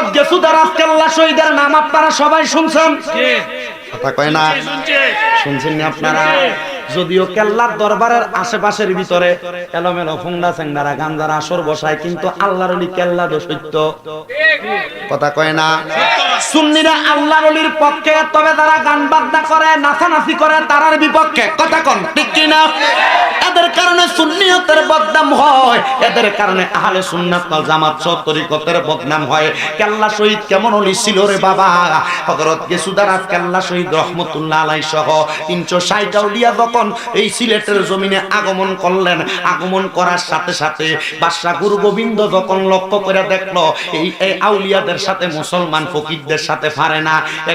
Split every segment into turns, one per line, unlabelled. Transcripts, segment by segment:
হযরত গেসুদারাস কেল্লা শহীদের নাম আপনারা সবাই শুনছেন? কথা কয় না? শুনছেন না আপনারা? যদিও কেল্লার দরবারের আশেপাশের ভিতরে এলোমেলো ফুংডা চেংড়ারা গাঞ্জার আসর বসায়, কিন্তু আল্লাহর ওলি কেল্লা তো সত্য। কথা কয় না? সুন্নিরা আল্লাহর ওলির পক্ষে, তবে তারা গান বাজনা করে, নাচানাচি করে তারার বিপক্ষে। কথা কোন ঠিক কি না? এদের কারণে সুন্নিয়তের বদনাম হয়, এদের কারণে আহলে সুন্নাত ওয়াল জামাত তরিকতের বদনাম হয়। কেল্লা শহীদ কেমন ওলি ছিল রে বাবা! হযরত গেসুদারাস কেল্লা শহীদ রহমাতুল্লাহ আলাইহি সহ 360 আউলিয়া যখন এই সিলেটের জমিনে আগমন করলেন, আগমন করার সাথে সাথে বাদশা গুরু গোবিন্দ যখন লক্ষ্য করে দেখলো এই আউলিয়াদের সাথে মুসলমান ফকিরদের সাথে পারে না,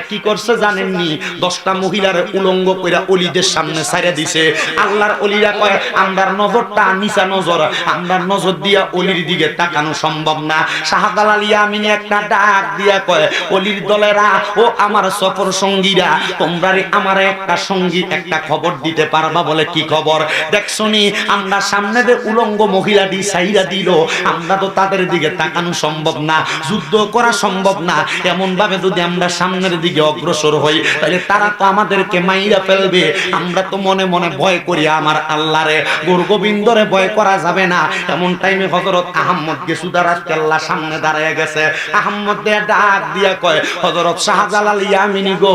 কি করছে জানেননি? 10টা মহিলার উলঙ্গ কইরা ওলিদের সামনে ছাইরা দিছে। আল্লাহর ওলিরা কয় আমরার নজরটা নিচা নজর, আমরার নজর দিয়া ওলির দিকে তাকানো সম্ভব না। শাহজালাল ইয়ামিনী একটা ডাক দিয়া কয়, ওলির দলেরা ও আমার সফর সঙ্গীরা, তোমরা আমার একটা সঙ্গী একটা খবর দিতে পারবা? বলে কি খবর? দেখছনি আমরা সামনে যে উলঙ্গ মহিলাটি ছাইরা দিল, আমরা তো তাদের দিকে তাকানো সম্ভব না, যুদ্ধ করা সম্ভব না। এমন ভাবে যদি আমরা সামনের দিকে অগ্রসর হই, তাহলে তারা তো আমাদেরকে মাইরা ফেলবে। আমরা তো মনে মনে ভয় করি আমার আল্লাহরে, গুরু গোবিন্দরে ভয় করা যাবে না। এমন টাইমে হযরত আহমদ গেসুদারাস কেল্লা সামনে দাঁড়ায় গেছে। আহমদ দে ডাক দিয়া কয়, হযরত শাহজালাল ইয়ামিনী গো,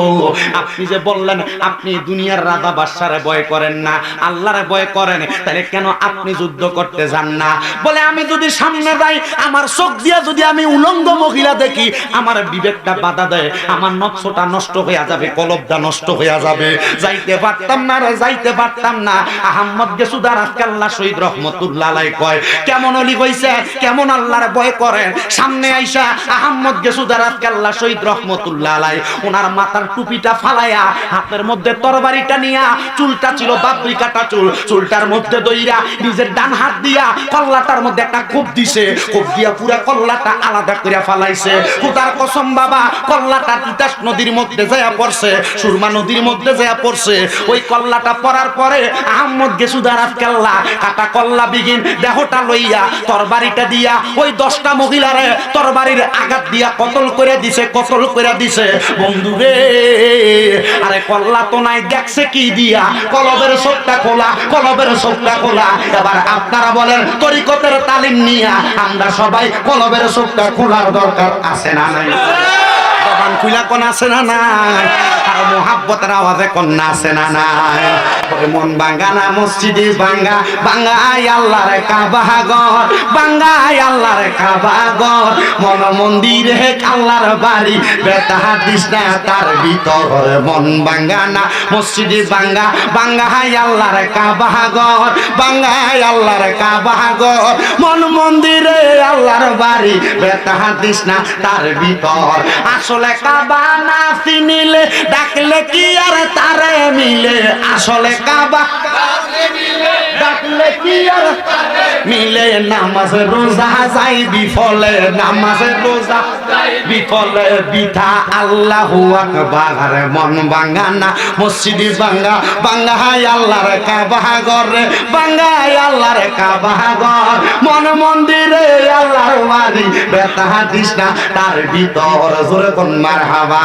আপনি যে বললেন আপনি দুনিয়ার রাজা বাদশারে ভয় করেন না, আল্লাহরে ভয় করেন, তাহলে কেন আপনি যুদ্ধ করতে যান না? বলে আমি যদি সামনে যাই, আমার চোখ দিয়া যদি আমি উলঙ্গ মহিলা দেখি, আমার বিবেকটা বাধা দেয়, আমার নফসটা নষ্ট হয়ে যাবে, কলবটা নষ্ট হয়ে যাবে। যাইতে পারতাম না রে, যাইতে পারতাম না। আহমদ গেসুদারাস কেল্লা শহীদ রহমাতুল্লাহ আলাইহি কয়, কেমন ওলি হইছে, কেমন আল্লাহর ভয় করেন। সামনে আইসা আহমদ গেসুদারাস কেল্লা শহীদ রহমাতুল্লাহ আলাইহি ওনার মাথার টুপিটা ফালাইয়া, হাতের মধ্যে তরবারিটা নিয়া, চুলটা ছিল বাবরি কাটা চুল, চুলটার মধ্যে দইরা নিজের ডান হাত দিয়া কল্লাটার মধ্যে একটা কোপ দিছে, কোপ দিয়া পুরা কল্লাটা আলাদা করে ফালাইছে। খোদার কসম বাবা, কল্লাটা তিতাস নদীর মধ্যে যায়া পড়ছে, সুরমা নদীর মধ্যে যায়া পড়ছে। ওই কল্লাটা পড়ার পরে আহমদ গেসুদারাস কেল্লা কাটা কল্লা বিগিন দেহটা লইয়া তরবারিটা দিয়া ওই 10টা মহিলারে তরবারির আঘাত দিয়া কতল করে দিছে, কতল করে দিছে। বন্ধু রে, আরে কল্লা তো নাই, দেখছে কি দিয়া? কলবের চোখটা খোলা, কলবের চোখটা খোলা। এবার আপনারা বলেন, তরিকতের তালিম নিয়া আমরা সবাই কলবের চোখটা খোলার দরকার আছে না নাই? জবান খুলা কোন আছে না নাই? আর মোহাব্বতের আওয়াজে কন্যা আছে না নাই? মন বাঙ্গানা মসজিদে বাঙ্গা, বাঙ্গাই আল্লাহর কাবা ঘর, বাঙ্গাই আল্লাহর কাবা ঘর, মন মন্দিরে আল্লাহর বাড়ি, বেতা দিস না তার ভিতর। মন বাঙ্গানা মসজিদে বাঙ্গা, বাঙ্গাই আল্লাহর কাবা ঘর, বাঙ্গাই আল্লাহর কাবা ঘর, মন মন্দিরে আল্লাহর বাড়ি, বেতা দিস না তার ভিতর। আসলে কাবা না চিনিলে ডাকলে কি আর তারে মিলে? আসলে কাবা ডাকলে কি আর মিলে? নামাজ রোজা যাই বিফলে, নামাজ রোজা বিফলে বিথা। আল্লাহু আকবার। মন বাঙ্গানা মসজিদে বাঙ্গা, বাঙ্গাই আল্লাহর কাবা ঘর, বাঙ্গাই আল্লাহর কাবা ঘর, মন মন্দিরে আল্লাহর বাড়ি, বেতা দিস না তার ভিতর। জোরে কোন মারহাবা।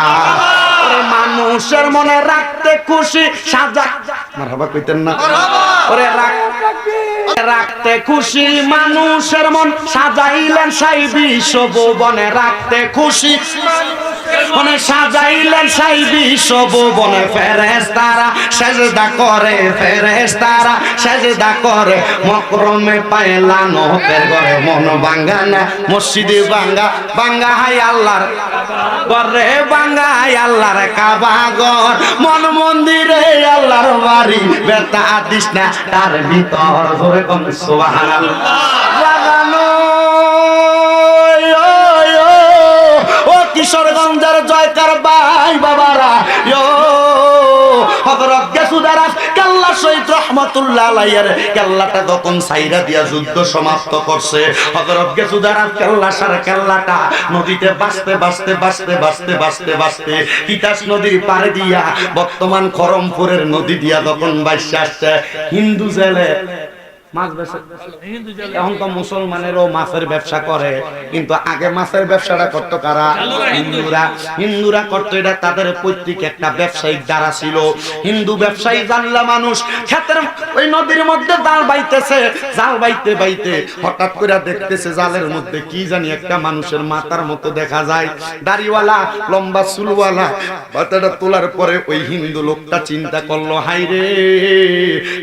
মানুষের মনে রাখতে খুশি সাজা, মারহাবা কইতেন না? ওরে রাখতে খুশি মানুষের মন, সাজাইলেন সাই বিশ্ব ভুবনে। রাখতে খুশি মনে সাজাইলেন সাই বিশ্ব ভুবনে। ফেরেশতারা সেজদা করে, ফেরেশতারা সেজদা করে, মকরমে পায়লানো হতে করে। মন বাঙ্গানা মসজিদে বাঙ্গা, বাঙ্গাই আল্লাহর ঘরে, বাঙ্গাই আল্লাহর কাবা ঘর, মন মন্দিরে আল্লাহর বাড়ি, বেতা দিস না তার ভিতর। ধরে কোন সুবহানাল্লাহ। ও কিশোরগঞ্জের জয়কার ভাই বাবারা, হযরত গেসুদারাস কেল্লা শহীদ রহমাতুল্লাহ আলাইহির কেল্লাটা যখন সাইরা দিয়া যুদ্ধ সমাপ্ত করছে, হযরত গেসুদারাস কেল্লাটা নদীতে বাঁচতে বাঁচতে বাঁচতে বাঁচতে বাঁচতে বাঁচতে তিতাস নদীর পাড়ে দিয়া বর্তমান খরমপুরের নদী দিয়া যখন বাইসে আসছে, হিন্দু জেলে মাছ বেচে। এখন তো মুসলমানেরও মাছের ব্যবসা করে, কিন্তু আগে মাছের ব্যবসাটা করতো কারা? হিন্দুরা। হিন্দুরা করতো, এটা তাদের পৈতৃক একটা ব্যবসায়িক দ্বারা ছিল। হিন্দু ব্যবসায়ী জানলা মানুষ ক্ষেতের ওই নদীর মধ্যে জাল বাইতেছে, জাল বাইতে বাইতে হঠাৎ করে দেখতেছে জালের মধ্যে কি জানি একটা মানুষের মাথার মতো দেখা যায়, দাড়িওয়ালা, লম্বা চুলওয়ালা। মাথাটা তোলার পরে ওই হিন্দু লোকটা চিন্তা করলো, হাই রে,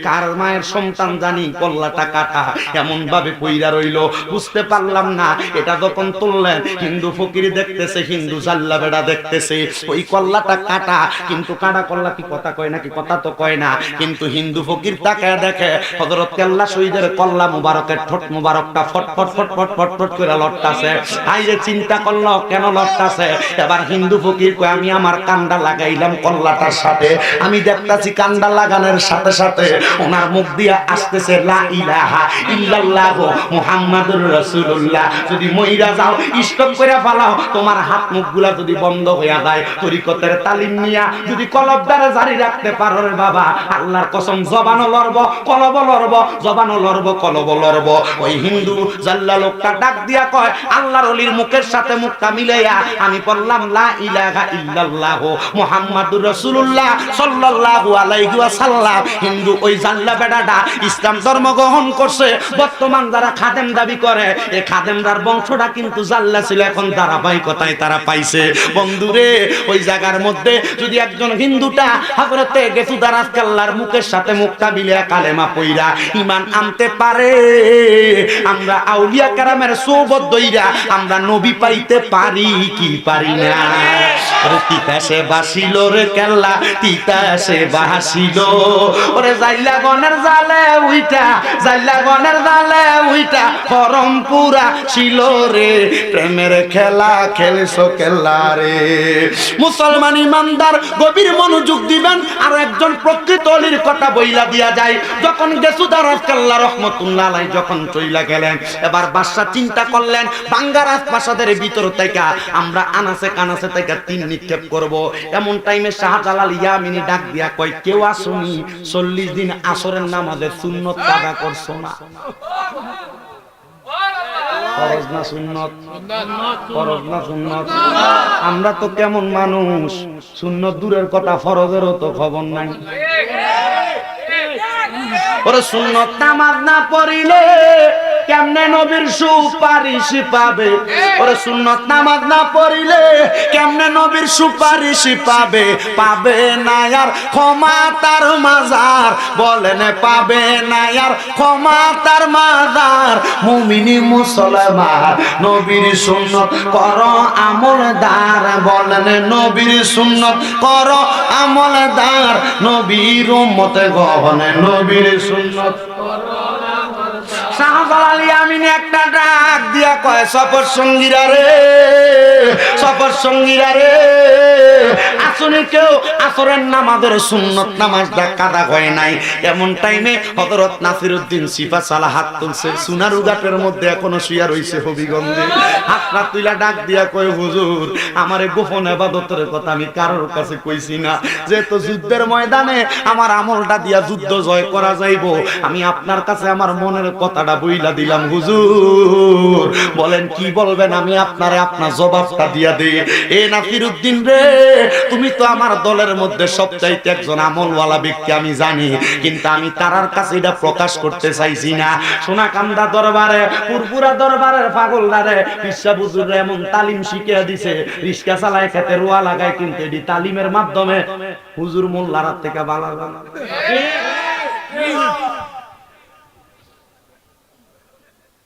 কার মায়ের সন্তান জানি কল্লাটা কাটা এমন ভাবে পইরা রইলো, বুঝতে পারলাম না। এটা যখন তুললেন, হিন্দু ফকির দেখতেছে, হিন্দু জাল্লা বেড়া দেখতেছে ওই কল্লাটা কাটা, কিন্তু কাটা কল্লা কি কথা কয় নাকি? কথা তো কয় না। কিন্তু হিন্দু ফকির তাকায় দেখে হযরত কেল্লা শহীদের কল্লা মুবারকের ঠোঁট মুবারকটা ফটফট ফটফট ফটফট করে লটকাছে। হাই রে, চিন্তা করলো কেন লটকাছে। এবার হিন্দু ফকির কয়, আমি আমার কান্ডা লাগাইলাম কল্লাটার সাথে, আমি দেখতাছি কান্ডা লাগানোর সাথে সাথে ওনার মুখ দিয়া আসতেছে লা ইলাহা ইল্লাল্লাহ মুহাম্মাদুর রাসূলুল্লাহ। যদি মইরা যাও, স্টপ করে ফেলাও, তোমার হাত মুখগুলা যদি বন্ধ হইয়া যায়, তরিকতের তালিম নিয়া যদি কলবদারে জারি রাখতে পারো রে বাবা, আল্লাহর কসম জবানও লড়ব, কলব লড়ব, জবানও লড়ব, কলব লড়ব। ওই হিন্দু জাল্লা লোকটা ডাক দিয়া কয়, আল্লাহর ওলির মুখের সাথে মুখটা মিলাইয়া আমি বললাম লা ইলাহা ইল্লাল্লাহ মুহাম্মাদুর রাসূলুল্লাহ সাল্লাল্লাহু আলাইহি ওয়াসাল্লাম। হিন্দু ওই জাল্লা বেড়াটা ইসলাম ধর্ম গ্রহণ করছে। বর্তমান যারা খাদেম দাবি করে, এই খাদেমদার বংশটা কিন্তু জাল্লা ছিল, এখন ধারাবাহিকতায় তারা পাইছে। বন্ধুরে, ওই জায়গার মধ্যে যদি একজন হিন্দুটা হযরতে গেসুদার আজকাল্লার মুখের সাথে মুখটা মিলিয়া কালেমা পইরা ঈমান আনতে পারে, আমরা আউলিয়া কেরামের সোহবত দইরা আমরা নবী পাইতে পারি কি পারি না? ওরে তিতাসে বাসিল রে কেল্লা, তিতাসে বাসিল, ওরে জাইলা গনের জালে উইটা, জাইলা গনের জালে উইটা করম পুরা ছিল রে, প্রেমের খেলা খেলছো কেল্লা রে। মুসলমান ইমানদার গভীর মনোযোগ দিবেন। আর একজন প্রকৃত ওলির কথা বইলা দিয়া যায়, যখন গেসুদার আজকাল্লাহ রহমতুল্লাহ আলাইহি যখন চইলা গেলেন, এবার বাদশা চিন্তা করলেন বাঙ্গা রাজপ্রাসাদের ভিতর থেকে আমরা আনাসে কানাসে থেকে তিন নিক্ষেপ করব। এমন টাইমে শাহজালাল ইয়ামিনী ডাক দিয়া কয়, কেউ আসুনি 40 দিন আসরের নামাজের সুন্নত আদা করছো না? ফরজ না সুন্নত? ফরজ না সুন্নত? আমরা তো কেমন মানুষ, সুন্নত দূরের কথা ফরজেরও তো খবর নাই। ওরে সুন্নত নামাজ না পড়িলে কেমনে নবীর সুপারিশ পাবে? ওরে সুন্নত নামাজ না পড়িলে কেমনে নবীর সুপারিশ পাবে? পাবে না আর ক্ষমা তার মাজার, বলেন পাবে না আর ক্ষমা তার মাজার। মুমিনি মুসলমান নবীর সুন্নত করো আমলদার, বলেন নবীর সুন্নত করো আমলদার। নবীর উম্মতে গহনে নবীর সুন্নত করো। শাহজালাল ইয়ামিনী একটা ডাক দিয়া কয়, সফর সঙ্গীরা রে, সফর সঙ্গীরা রে, আসুনি কেউ আসরের নামাজের সুন্নত নামাজটা কাদা হয় নাই। এমন টাইমে হযরত নাসিরউদ্দিন সিফা সালাহ হাত তুলছে, সোনারুঘাটের মধ্যে এখনো শুয়া রইছে হবিগঞ্জে। হাতটা তুইলা ডাক দিয়া কয়, হুজুর আমারে গোপন ইবাদতের কথা আমি কারোর কাছে কইছি না, যেহেতু যুদ্ধের ময়দানে আমার আমলটা দিয়া যুদ্ধ জয় করা যাইব, আমি আপনার কাছে আমার মনের কথাটা বইলা দিলাম। হুজুর বলেন কি বলবেন, আমি আপনারে আপনার জবাবটা দিয়া দেই। এ নাসিরউদ্দিন রে, তুমি তো আমার দলের মধ্যে সবচাইতে একজন আমলওয়ালা ব্যক্তি আমি জানি, কিন্তু আমি তারার কাছে এটা প্রকাশ করতে চাইছি না। সোনাকান্দা দরবারে, পুরপুরা দরবারের পাগলদারে পিসা হুজুররে এমন তালিম শিখিয়ে দিছে, রিস্কা চালায় খেতে রোয়া লাগায়, কিন্তু এটি তালিমের মাধ্যমে হুজুর মোল্লার থেকে ভালো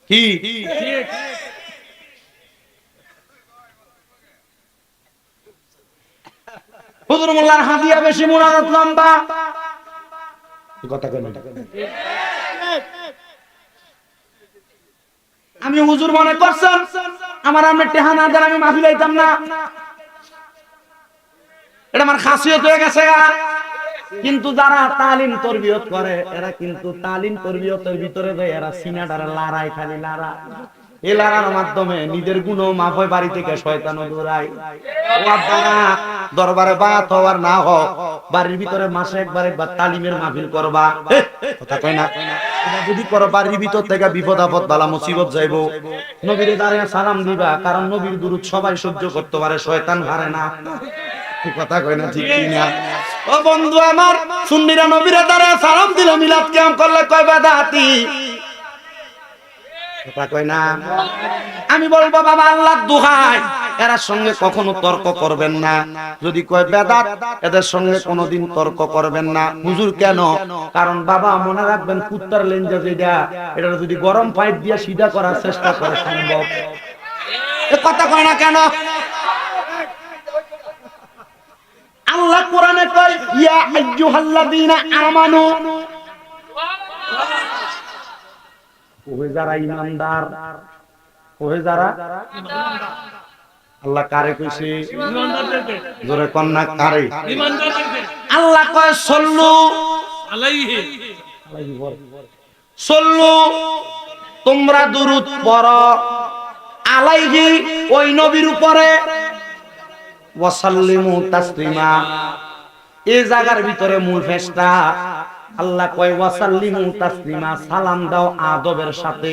কি হুজুর মোল্লার হাদিয়া বেশি, মুনাজাত লম্বা। কথা কেন? আমি হুজুর মনে করছেন আমার আমি টেহানা দেন আমি মাহফিল আইতাম না, এটা আমার খাসিয়ত হয়ে গেছে। কিন্তু যারা তালিম তরবিয়ত করে, এরা কিন্তু তালিম তরবিয়তের ভিতরে যায়, এরা সিনাটারে লড়াই, খালি লড়া। এই লড়ার মাধ্যমে নিজের গুণ মাফ হয়, বাড়ি থেকে শয়তানও দৌড়ায়। ও আপনারা দরবারে বাত হওয়ার না হোক, বাড়ির ভিতরে মাসে একবার একবার তালিমের মাহফিল করবা। কথা কয় না? এটা যদি করো বাড়ির ভিতর থেকে বিপদ আপদ বালা মুসিবত যাইবো। নবীরে দাঁড়িয়ে সালাম দিবা, কারণ নবীর দুরূদ সবাই সহ্য করতে পারে, শয়তান পারে না। কথা কয় না ঠিক কিনা? ও বন্ধু আমার, সুন্নিরা নবীরে দাঁড়িয়ে সালাম দিলে মিলাদ কিয়াম করলে কয় বেদাতি। কথা কয় না? আমি বলবো বাবা আল্লাহর দোহাই এর সঙ্গে কখনো তর্ক করবেন না। যদি কয় বেদাত, এদের সঙ্গে কোনোদিন তর্ক করবেন না। হুজুর কেন? কারণ বাবা মনে রাখবেন কুত্তার লেঞ্জা যেটা, এটা যদি গরম পাইপ দিয়ে সিধা করার চেষ্টা করে সম্ভব। এ কথা কয় না কেন? আল্লাহ কোরআনে কয় ইয়া আইয়ুহাল্লাযীনা আমানু, ওহে যারা ঈমানদার, ওহে যারা ঈমানদার। আল্লাহ কারে কইছে? ঈমানদারদেরকে। জোরে কোন না কারে? ঈমানদারদেরকে। আল্লাহ কয় সাল্লু আলাইহি, সাল্লু তোমরা দুরূদ পড়ো, আলাইহি ওই নবীর উপরে, ওয়া সাল্লিমু তাসলিমা। এই জায়গার ভিতরে মূল ফেসটা আল্লাহ কয় ওয়া সাল্লিমু তাসলিমা, সালাম দাও আদবের সাথে।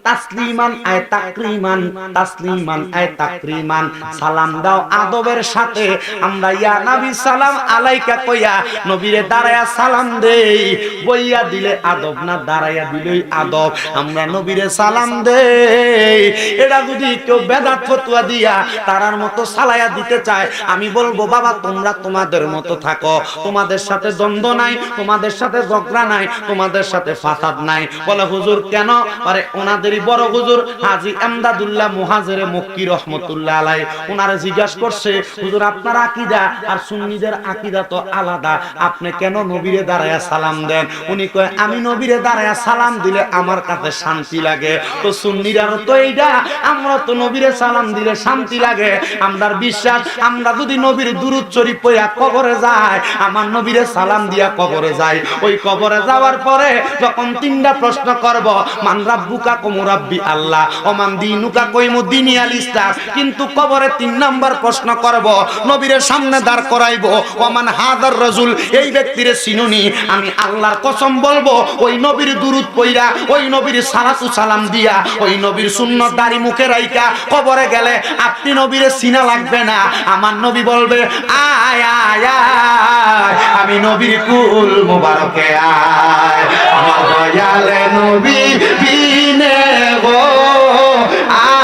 তাসলিমান আয় তাকরিমান, তাসলিমান আয় তাকরিমান, সালাম দাও আদবের সাথে। আমরা ইয়া নবী সালাম আলাইকা কইয়া নবীরে দাঁড়ায়া সালাম দেই, বইয়া দিলে আদব না, দাঁড়ায়া দিলেই আদব। আমরা নবীরে সালাম দেই। এটা যদি কেউ বেদাত ফতোয়া দিয়া তারার মতো সালায়া দিতে চায়, আমি বলবো বাবা তোমরা তোমাদের মতো থাকো, তোমাদের সাথে দ্বন্দ্ব নাই, তোমাদের সাথে ঝগড়া নাই, তোমাদের সাথে ফাসাদ নাই। বলে হুজুর কেন? আরে ওনাদেরই বড় হুজুর হাজী এমদাদুল্লাহ মুহাজিরে মক্কি রহমাতুল্লাহ আলাইহি, ওনারে জিজ্ঞাসা করছে হুজুর আপনার আকীদা আর সুন্নিদের আকীদা তো আলাদা, আপনি কেন নবীরে দাঁড়ায়া সালাম দেন? উনি কয় আমি নবীরে দাঁড়ায়া সালাম দিলে আমার কাছে শান্তি লাগে। তো সুন্নিরারও তো এইটা, আমরা তো নবীরে সালাম দিলে শান্তি লাগে। আমরার বিশ্বাস আমরা যদি নবীর দুরূদ শরীফ পড়া কবরে যায়, আমার নবীরে সালাম দিয়া কবরে যায়, ওই কবরে যাওয়ার পরে যখন তিনটা প্রশ্ন করব, মান রাব্বুকা কমু রাব্বি আল্লাহ, ওমান দীনুকা কইমু দীনি আল ইসলাম, কিন্তু কবরে 3 নাম্বার প্রশ্ন করব, নবীর সামনে দাঁড় করাইব, ওমান হাদার রাজুল, এই ব্যক্তিরে চিনুনি? আমি আল্লাহর কসম বলবো ওই নবীর দুরূদ পড়া, ওই নবীর সালাতু সালাম দিয়া, ওই নবীর সুন্নাত দাড়ি মুখে রাইখা কবরে গেলে আপনি নবীরে চিনা লাগবে না। আমার নবী বলবে আয় আয় আয়, আমি নবীর কুল মুবারকে আয়, আমার দয়ালে নবী বিনে গো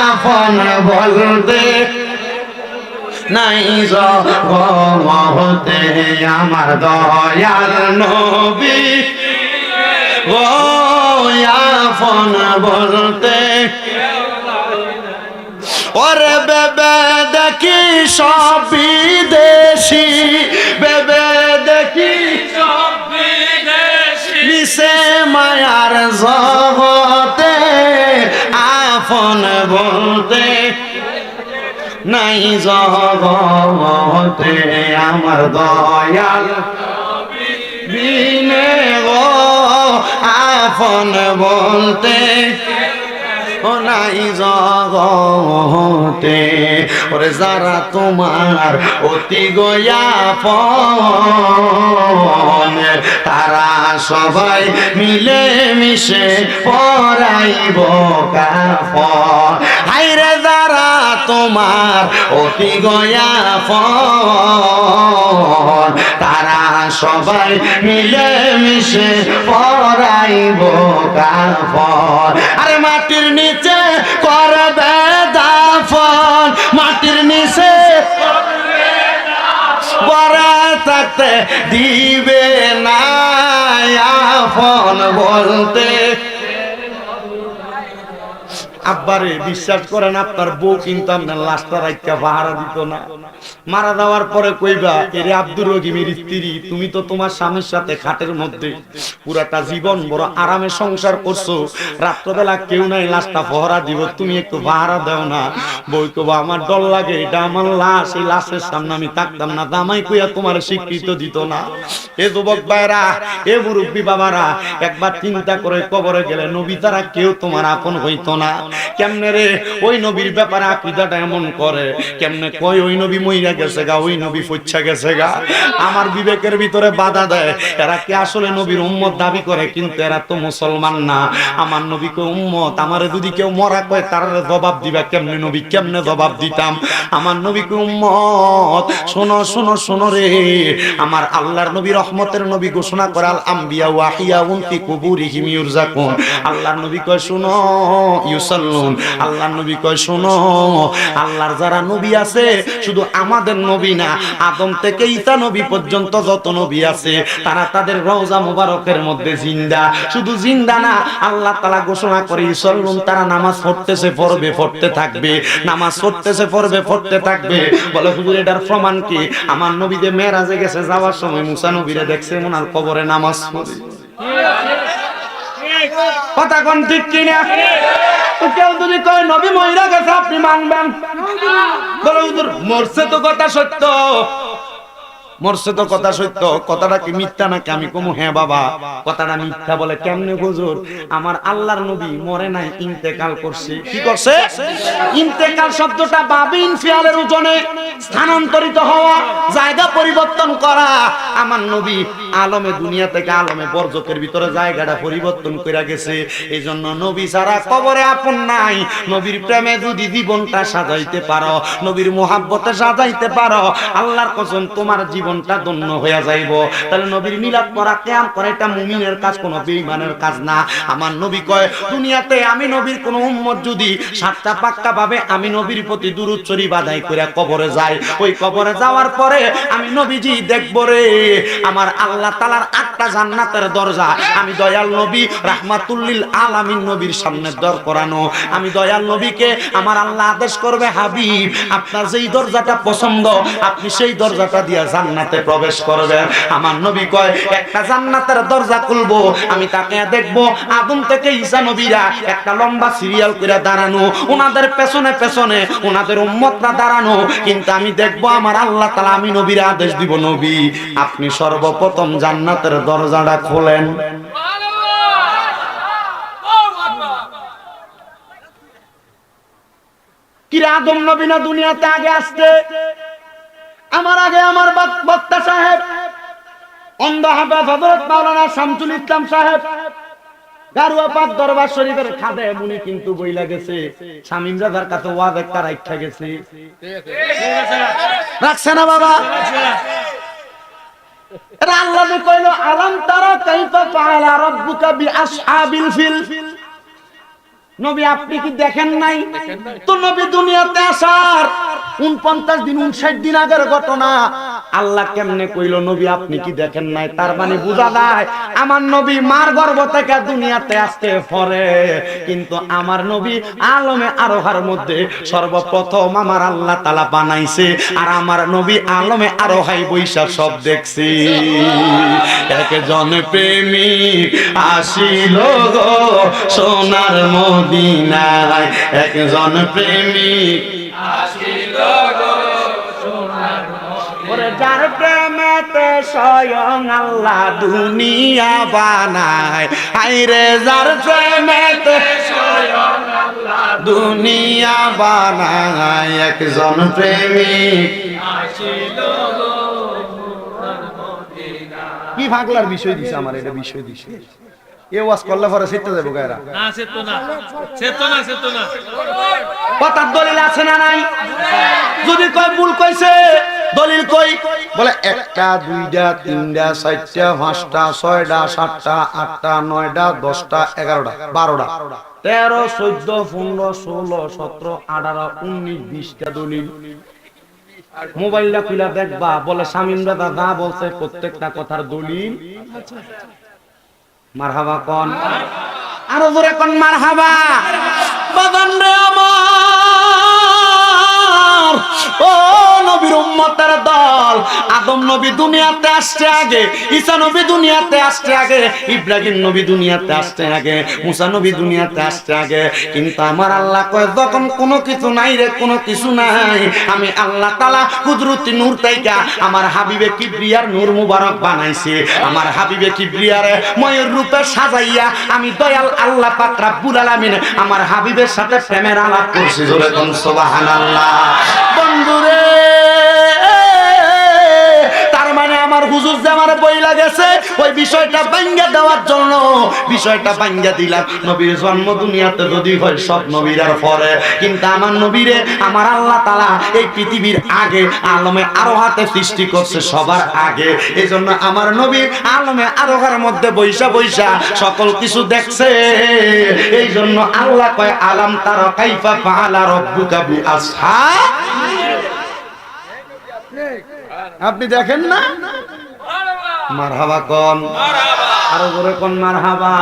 আপন বলতে নাই জগতে, আমার দয়াল নবী গো আপন বলতে। ওরে বেবে দেখি সব বিদেশি, বেবে দেখি সব বিদেশি, মিশে মায়ার জগতে আপন বলতে নাই জগতে, আমার দয়াল বিনে গো আপন বলতে নাই জগতে। ওরে যারা তোমার অতি গোয়াপন, তারা সবাই মিলে মিশে পরাইব কাফন। হায়রে যারা তোমার অতি গোয়াপন, তারা সবাই মিলে মিশে পরাইব কাফন। আরে মাটির নিচে করবে দাফন, মাটির নিচে পরে থাকতে দিবে না আপন বলতে। আব্বারে বিশ্বাস করেন আপনার বউ কিন্তু আপনার লাশটা রাইখা পাহারা দিত না। মারা যাওয়ার পরে কইবা এরে আব্দুর রহিমের স্ত্রী, তুমি তো তোমার স্বামীর সাথে খাটের মধ্যে পুরাটা জীবন বড় আরামে সংসার করছো, রাত্রবেলা কেউ নাই লাশটা পহরা দিব, তুমি একটু পাহারা দাও না। বই কবা আমার ডর লাগে, এটা আমার লাশ, এই লাশের সামনে আমি থাকতাম না। দামাই কইয়া তোমার স্বীকৃত দিত না। এ যুবক ভাইরা, এ মুরব্বী বাবারা, একবার চিন্তা করে কবরে গেলে নবী তারা কেউ তোমার আপন হইতো না। কেমনে রে ওই নবীর ব্যাপারে আকীদাটা এমন করে, কেমনে কয় ওই নবী মইরা গেছে গা, ওই নবী ফচ্ছা গেছে গা। আমার বিবেকের ভিতরে বাধা দেয়, এরা কি আসলে নবীর উম্মত দাবি করে, কিন্তু এরা তো মুসলমান না। আমার নবীকে উম্মত, আমারে যদি কেউ মরা কয় তার জবাব দিবা কেমনে নবী, কেমনে জবাব দিতাম। আমার নবীকে উম্মত, শোনো শোনো শোনো রে, আমার আল্লাহর নবী রহমতের নবী ঘোষণা করে আল আম্বিয়া ওয়া হিয়াউন ফি কুবুরিহিম ইউরজাকুন। আল্লাহর নবী কয় শোনো, ইউসাল্লুন, আল্লাহর নবী কয় শোনো, আল্লাহর যারা নবী আছে শুধু আমাদের নবী না, আদম থেকে ঈসা নবী পর্যন্ত যত নবী আছে তারা তাদের রওজা মুবারকের মধ্যে জিন্দা। শুধু জিন্দা না, আল্লাহ তাআলা ঘোষণা করে ইউসাল্লুন, তারা নামাজ পড়তেছে, পড়বে, পড়তে থাকবে, নামাজ পড়তেছে, পড়বে, পড়তে থাকবে। বলে হুজুর এটার প্রমাণ কি? আমার নবী যে মেরাজে গেছে, যাওয়ার সময় মুসা নবীরে দেখছে ওনার কবরে নামাজ পড়ে। কথা কোন ঠিক কিনা? কেউ যদি কয় নবী মইরা গেছে আপনি মানবেন? বলে হুজুর মরছে তো কথা সত্য, মরছে তো কথা সত্য, কথাটা কি মিথ্যা নাকি? আমি কমু হ্যাঁ বাবা কথাটা মিথ্যা। বলে কেমনে হুজুর? আমার আল্লাহর নবী মরে নাই, ইন্তেকাল করছে। কি করছে? ইন্তেকাল শব্দটা বাবিন ফিয়ালের ওজনে স্থানান্তরিত হওয়া, জায়গা পরিবর্তন করা। আমার নবী আলমে দুনিয়া থেকে আলমে বরজকের ভিতরে জায়গাটা পরিবর্তন করে গেছে। এইজন্য নবী ছাড়া কবরে আপন নাই। নবীর প্রেমে যদি জীবনটা সাজাইতে পারো, নবীর মোহাব্বতে সাজাইতে পারো, আল্লাহর কসম তোমার জীবনটা ধন্য হয়ে যাইব। তাহলে নবীর মিলাদ পড়া, কিয়াম করা এটা মুমিনের কাজ, কোনো বেঈমানের কাজ না। আমার নবী কয় দুনিয়াতে আমি নবীর কোন উম্মত যদি সাতটা পাক্কা ভাবে আমি নবীর প্রতি দুরূদ শরীফ আদায় করে কবরে যায়, ওই কবরে যাওয়ার পরে আমি নবীজি দেখব রে আমার আল্লাহ তাআলার 8টা জান্নাতের দরজা আমি দয়াল নবী রাহমাতুল লিল আলামিন নবীর সামনে দর করানো। আমি দয়াল নবীকে আমার আল্লাহ আদেশ করবে, হাবিব আপনার যেই দরজাটা পছন্দ আপনি সেই দরজাটা দিয়া জান্নাতে প্রবেশ করবেন। আমার নবী কয় একটা জান্নাতের দরজা খুলবো, আমি তাকে দেখবো আদম থেকে ঈসা নবীরা একটা লম্বা সিরিয়াল করে দাঁড়ানো, ওনাদের পেছনে পেছনে ওনাদের উম্মতরা দাঁড়ানো, কিন্তু আমি দেখবো আমার আল্লাহ তাআলা আমি নবীর আদেশ দিব, নবী আপনি সর্বপ্রথম জান্নাতের দরজাটা খোলেন। কি রে আদম নবী না দুনিয়াতে আগে আসতে? আমার আগে আমার বক্তা সাহেব অন্ধ হাফেজ হযরত মাওলানা শামসুল ইসলাম সাহেব গারুয়া পাক দরবার শরীফের খাদে মুনি কিন্তু বইলা গেছে, শামীম রাজার কাছে ওয়াজ একটা রাখা গেছে, রাখছে না বাবা? এটা আল্লাহ কইলো আলাম তারা কাইফা ফাআলা রাব্বুকা বিআসহাবিল ফিল। নবী আপনি কি দেখেন নাই? তো নবী দুনিয়াতে আসার 49 দিন 59 দিন আগের ঘটনা আল্লাহ কেমনে কইলো নবী আপনি কি দেখেন নাই? তার মানে বুঝা যায় আমার নবী মার গর্ভ থেকে দুনিয়াতে আসতে পরে, কিন্তু আমার নবী আলমে আরোহার মধ্যে সর্বপ্রথম আমার আল্লাহ তাআলা বানাইছে, আর আমার নবী আলমে আরোহাই বৈশা সব দেখছি। একজন প্রেমিক আসিল গো সোনার মদিনায়, একজন প্রেমিক আসিল গো সোনার মদিনায়, যার প্রেমেতে স্বয়ং আল্লাহ দুনিয়া বানায়। আইরে যার প্রেমেতে স্বয়ং আল্লাহ দুনিয়া বানায়, একজন প্রেমিক আসিল গো সোনার মদিনায়। কি ভাগলার বিষয় দিছে আমার, এটা বিষয় দিছে এ ওয়াজ করলে পরে সেটা যাবো গায়রা না, সেটা না, সেটা না, সেটা না। কথার দলিল আছে না নাই? যদি কয় ভুল কইছে দলিল কই? বলে 1টা 2টা 3টা 4টা 5টা 6টা 7টা 8টা 9টা 10টা 11টা 12টা 13 14 15 16 17 18 19 20টা দলিল। মোবাইলটা খুলে দেখবা, বলে শামীম দাদা যা বলছে প্রত্যেকটা কথার দলিল। মারহাবা কোন, আরো জোরে কোন মারহাবা। বাজান রে আমার ও নবীর উম্মতের দল, আদম নবী দুনিয়াতে আসছে আগে, ঈসা নবী দুনিয়াতে আসছে আগে, ইব্রাহিম নবী দুনিয়াতে আসছে আগে, মুসা নবী দুনিয়াতে আসছে আগে। কিন্তু আমার আল্লাহ কয় যখন কোনো কিছু নাই রে, কোনো কিছু নাই, আমি আল্লাহ তাআলা কুদরতি নূর তাইকা আমার হাবিবে কিবরিয়ার নূর মুবারক বানাইছি। আমার হাবিবে কিবরিয়ারে ময়ূর রূপে সাজাইয়া আমি দয়াল আল্লাহ পাক রব্বুল আলামিন আমার হাবিবের সাথে প্রেমের আলাপ করছি। জোরে কোন সুবহানাল্লাহ। বন্ধুরে, তার মানে আমার হুজুর যে আমার বই লাগেছে ওই বিষয়টা ভাঙ্গা দেওয়ার জন্য বিষয়টা ভাঙ্গা দিলাম। নবীর জন্ম দুনিয়াতে যদি হয় সব নবীর পরে, কিন্তু আমার নবীরে আমার আল্লাহ তাআলা এই পৃথিবীর আগে আলমে আরোহাতে সৃষ্টি করছে সবার আগে। এজন্য আমার নবী আলমে আরোহার মধ্যে বৈশা বৈশা সকল কিছু দেখছে। এই জন্য আল্লাহ কয় আলাম তারা কাইফা ফাআলা রাব্বুকা বিআসহাব। আপনি দেখেন না? মারহাবা কোন, আরো জোরে কোন মারহাবা।